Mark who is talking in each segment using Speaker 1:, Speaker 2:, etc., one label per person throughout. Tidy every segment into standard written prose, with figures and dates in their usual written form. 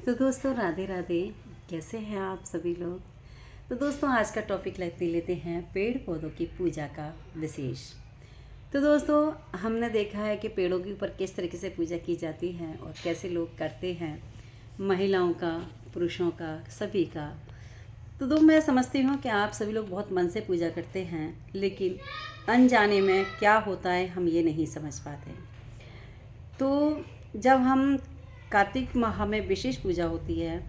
Speaker 1: तो दोस्तों राधे राधे। कैसे हैं आप सभी लोग। तो दोस्तों आज का टॉपिक लेते हैं पेड़ पौधों की पूजा का विशेष। तो दोस्तों हमने देखा है कि पेड़ों के ऊपर किस तरीके से पूजा की जाती है और कैसे लोग करते हैं, महिलाओं का, पुरुषों का, सभी का। तो मैं समझती हूँ कि आप सभी लोग बहुत मन से पूजा करते हैं, लेकिन अनजाने में क्या होता है हम ये नहीं समझ पाते। तो जब हम कार्तिक माह में विशेष पूजा होती है,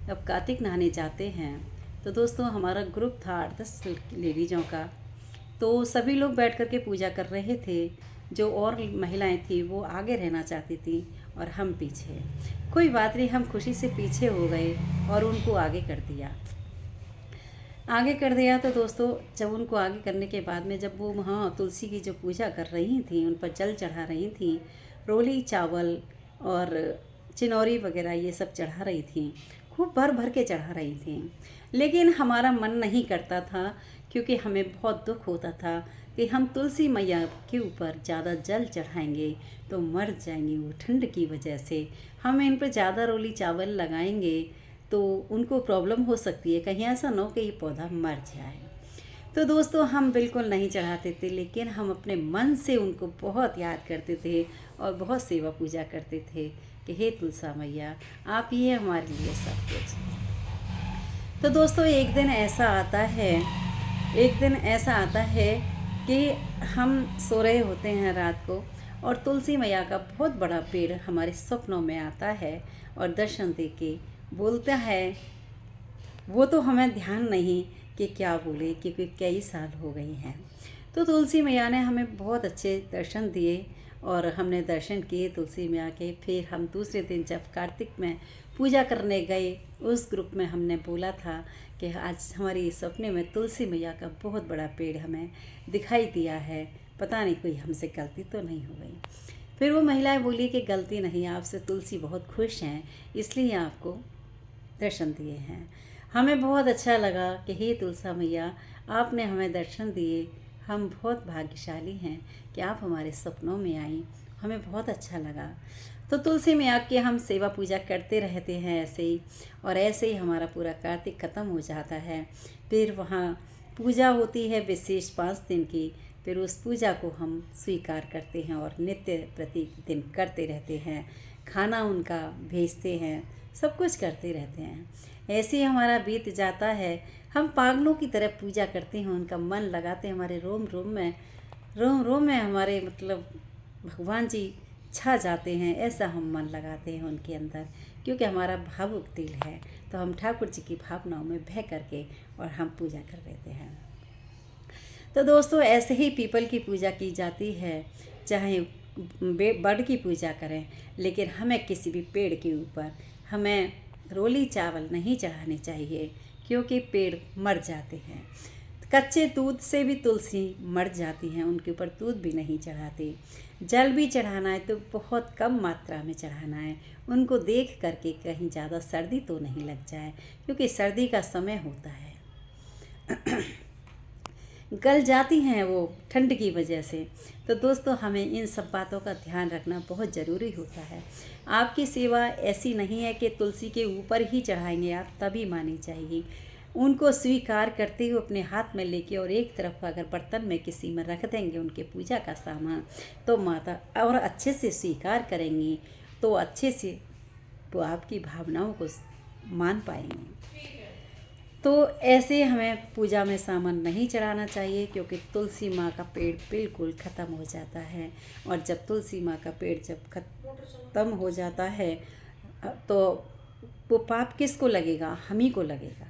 Speaker 1: जब कार्तिक नहाने जाते हैं, तो दोस्तों हमारा ग्रुप था 8-10 लेडीज़ों का। तो सभी लोग बैठ कर के पूजा कर रहे थे। जो और महिलाएं थी वो आगे रहना चाहती थी और हम पीछे। कोई बात नहीं, हम खुशी से पीछे हो गए और उनको आगे कर दिया। तो दोस्तों जब उनको आगे करने के बाद में जब वो वहाँ तुलसी की जो पूजा कर रही थी, उन पर जल चढ़ा रही थी, रोली चावल और चिनौरी वगैरह ये सब चढ़ा रही थी, खूब भर भर के चढ़ा रही थी। लेकिन हमारा मन नहीं करता था, क्योंकि हमें बहुत दुख होता था कि हम तुलसी मैया के ऊपर ज़्यादा जल चढ़ाएंगे तो मर जाएंगे वो ठंड की वजह से। हम इन पर ज़्यादा रोली चावल लगाएंगे तो उनको प्रॉब्लम हो सकती है, कहीं ऐसा ना हो कि ये पौधा मर जाए। तो दोस्तों हम बिल्कुल नहीं चढ़ाते थे, लेकिन हम अपने मन से उनको बहुत याद करते थे और बहुत सेवा पूजा करते थे कि हे तुलसा मैया आप ये हमारे लिए सब कुछ। तो दोस्तों एक दिन ऐसा आता है कि हम सो रहे होते हैं रात को, और तुलसी मैया का बहुत बड़ा पेड़ हमारे सपनों में आता है और दर्शन दे के बोलता है। वो तो हमें ध्यान नहीं कि क्या बोले, क्योंकि कई साल हो गई हैं। तो तुलसी मैया ने हमें बहुत अच्छे दर्शन दिए और हमने दर्शन किए तुलसी मैया के। फिर हम दूसरे दिन जब कार्तिक में पूजा करने गए, उस ग्रुप में हमने बोला था कि आज हमारी सपने में तुलसी मैया का बहुत बड़ा पेड़ हमें दिखाई दिया है, पता नहीं कोई हमसे गलती तो नहीं हो गई। फिर वो महिलाएं बोली कि गलती नहीं, आपसे तुलसी बहुत खुश हैं, इसलिए आपको दर्शन दिए हैं। हमें बहुत अच्छा लगा कि हे तुलसा मैया आपने हमें दर्शन दिए, हम बहुत भाग्यशाली हैं कि आप हमारे सपनों में आई, हमें बहुत अच्छा लगा। तो तुलसी मैया की हम सेवा पूजा करते रहते हैं ऐसे ही, और ऐसे ही हमारा पूरा कार्तिक ख़त्म हो जाता है। फिर वहाँ पूजा होती है विशेष 5 दिन की। फिर उस पूजा को हम स्वीकार करते हैं और नित्य प्रतिदिन करते रहते हैं, खाना उनका भेजते हैं, सब कुछ करते रहते हैं। ऐसे ही हमारा बीत जाता है। हम पागलों की तरह पूजा करते हैं, उनका मन लगाते हैं, हमारे रोम रोम में हमारे भगवान जी छा जाते हैं। ऐसा हम मन लगाते हैं उनके अंदर, क्योंकि हमारा भावुक दिल है। तो हम ठाकुर जी की भावनाओं में बह करके और हम पूजा कर लेते हैं। तो दोस्तों ऐसे ही पीपल की पूजा की जाती है, चाहे बड़ की पूजा करें, लेकिन हमें किसी भी पेड़ के ऊपर हमें रोली चावल नहीं चढ़ाने चाहिए, क्योंकि पेड़ मर जाते हैं। कच्चे दूध से भी तुलसी मर जाती हैं, उनके ऊपर दूध भी नहीं चढ़ाते। जल भी चढ़ाना है तो बहुत कम मात्रा में चढ़ाना है, उनको देख करके कहीं ज़्यादा सर्दी तो नहीं लग जाए, क्योंकि सर्दी का समय होता है। गल जाती हैं वो ठंड की वजह से। तो दोस्तों हमें इन सब बातों का ध्यान रखना बहुत ज़रूरी होता है। आपकी सेवा ऐसी नहीं है कि तुलसी के ऊपर ही चढ़ाएंगे आप तभी मानी जाएगी। उनको स्वीकार करते हुए अपने हाथ में लेके और एक तरफ अगर बर्तन में किसी में रख देंगे उनके पूजा का सामान, तो माता और अच्छे से स्वीकार करेंगी, तो अच्छे से वो आपकी भावनाओं को मान पाएंगे। तो ऐसे हमें पूजा में सामान नहीं चढ़ाना चाहिए, क्योंकि तुलसी माँ का पेड़ बिल्कुल ख़त्म हो जाता है। और जब तुलसी माँ का पेड़ जब ख़त्म हो जाता है तो वो पाप किसको लगेगा? हम ही को लगेगा।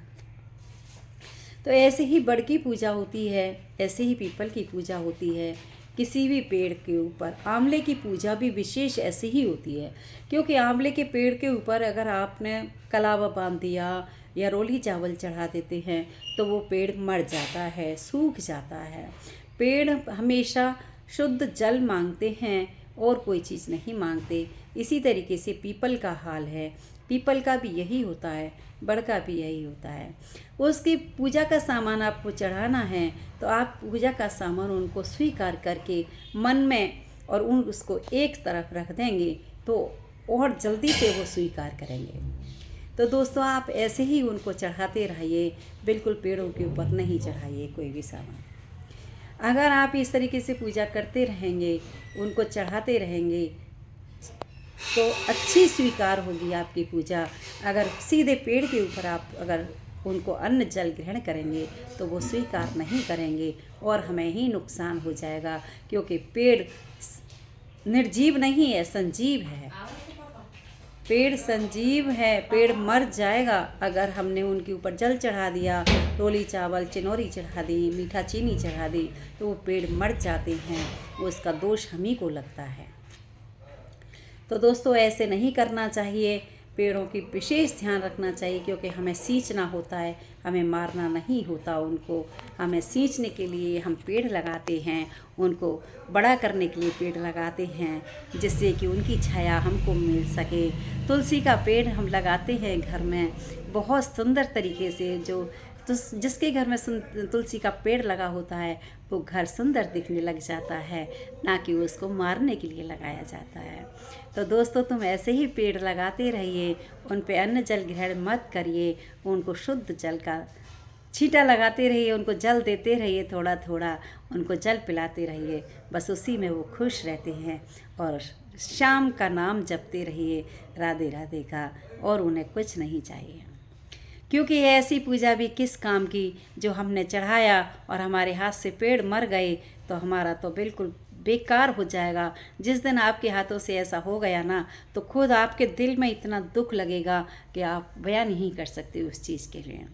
Speaker 1: तो ऐसे ही बड़ की पूजा होती है, ऐसे ही पीपल की पूजा होती है। किसी भी पेड़ के ऊपर आंवले की पूजा भी विशेष ऐसे ही होती है, क्योंकि आंवले के पेड़ के ऊपर अगर आपने कलावा बांध दिया या रोली चावल चढ़ा देते हैं तो वो पेड़ मर जाता है, सूख जाता है। पेड़ हमेशा शुद्ध जल मांगते हैं और कोई चीज़ नहीं मांगते। इसी तरीके से पीपल का हाल है, पीपल का भी यही होता है, बड़ का भी यही होता है। उसकी पूजा का सामान आपको चढ़ाना है तो आप पूजा का सामान उनको स्वीकार करके मन में और उसको एक तरफ रख देंगे तो और जल्दी से वो स्वीकार करेंगे। तो दोस्तों आप ऐसे ही उनको चढ़ाते रहिए, बिल्कुल पेड़ों के ऊपर नहीं चढ़ाइए कोई भी सामान। अगर आप इस तरीके से पूजा करते रहेंगे, उनको चढ़ाते रहेंगे, तो अच्छी स्वीकार होगी आपकी पूजा। अगर सीधे पेड़ के ऊपर आप अगर उनको अन्न जल ग्रहण करेंगे तो वो स्वीकार नहीं करेंगे और हमें ही नुकसान हो जाएगा, क्योंकि पेड़ निर्जीव नहीं है, संजीव है। पेड़ संजीव है, पेड़ मर जाएगा अगर हमने उनके ऊपर जल चढ़ा दिया, रोली चावल चिनौरी चढ़ा दी, मीठा चीनी चढ़ा दी, तो वो पेड़ मर जाते हैं, उसका दोष हम ही को लगता है। तो दोस्तों ऐसे नहीं करना चाहिए, पेड़ों की विशेष ध्यान रखना चाहिए, क्योंकि हमें सींचना होता है, हमें मारना नहीं होता उनको। हमें सींचने के लिए हम पेड़ लगाते हैं, उनको बड़ा करने के लिए पेड़ लगाते हैं, जिससे कि उनकी छाया हमको मिल सके। तुलसी का पेड़ हम लगाते हैं घर में बहुत सुंदर तरीके से। तो जिसके घर में तुलसी का पेड़ लगा होता है वो घर सुंदर दिखने लग जाता है, ना कि उसको मारने के लिए लगाया जाता है। तो दोस्तों तुम ऐसे ही पेड़ लगाते रहिए, उन पे अन्न जल ग्रहण मत करिए, उनको शुद्ध जल का छींटा लगाते रहिए, उनको जल देते रहिए, थोड़ा थोड़ा उनको जल पिलाते रहिए, बस उसी में वो खुश रहते हैं। और शाम का नाम जपते रहिए राधे राधे का, और उन्हें कुछ नहीं चाहिए, क्योंकि ऐसी पूजा भी किस काम की जो हमने चढ़ाया और हमारे हाथ से पेड़ मर गए तो हमारा तो बिल्कुल बेकार हो जाएगा। जिस दिन आपके हाथों से ऐसा हो गया ना, तो खुद आपके दिल में इतना दुख लगेगा कि आप बयान नहीं कर सकते उस चीज़ के लिए।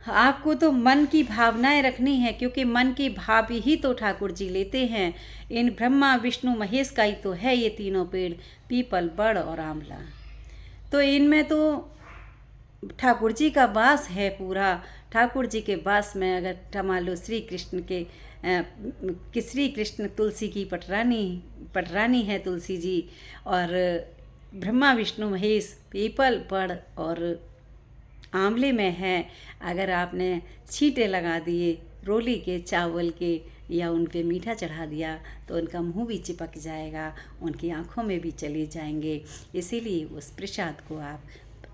Speaker 1: आपको तो मन की भावनाएं रखनी है, क्योंकि मन की भाव ही तो ठाकुर जी लेते हैं। इन ब्रह्मा विष्णु महेश का ही तो है ये तीनों पेड़, पीपल बड़ और आंवला। तो इनमें तो ठाकुर जी का वास है पूरा। ठाकुर जी के वास में अगर मान लो श्री कृष्ण तुलसी की पटरानी है तुलसी जी, और ब्रह्मा विष्णु महेश पीपल बड़ और आंवले में है। अगर आपने छींटे लगा दिए रोली के चावल के या उन पे मीठा चढ़ा दिया तो उनका मुंह भी चिपक जाएगा, उनकी आंखों में भी चले जाएंगे। इसीलिए उस प्रसाद को आप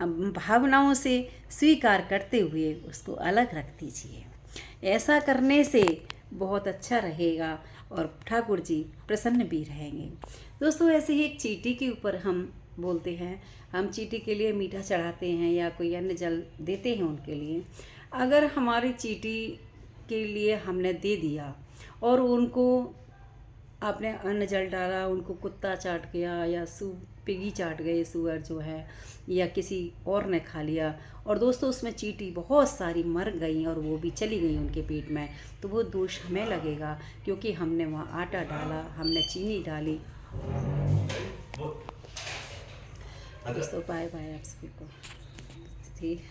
Speaker 1: भावनाओं से स्वीकार करते हुए उसको अलग रख दीजिए। ऐसा करने से बहुत अच्छा रहेगा और ठाकुर जी प्रसन्न भी रहेंगे। दोस्तों ऐसे ही एक चींटी के ऊपर हम बोलते हैं, हम चींटी के लिए मीठा चढ़ाते हैं या कोई अन्य जल देते हैं उनके लिए। अगर हमारी चींटी के लिए हमने दे दिया और उनको आपने अन्न जल डाला, उनको कुत्ता चाट गया या पिगी चाट गए सुअर जो है, या किसी और ने खा लिया, और दोस्तों उसमें चींटी बहुत सारी मर गई और वो भी चली गई उनके पेट में, तो वो दोष हमें लगेगा, क्योंकि हमने वहाँ आटा डाला, हमने चीनी डाली। दोस्तों बाय बाय आप सभी को। ठीक।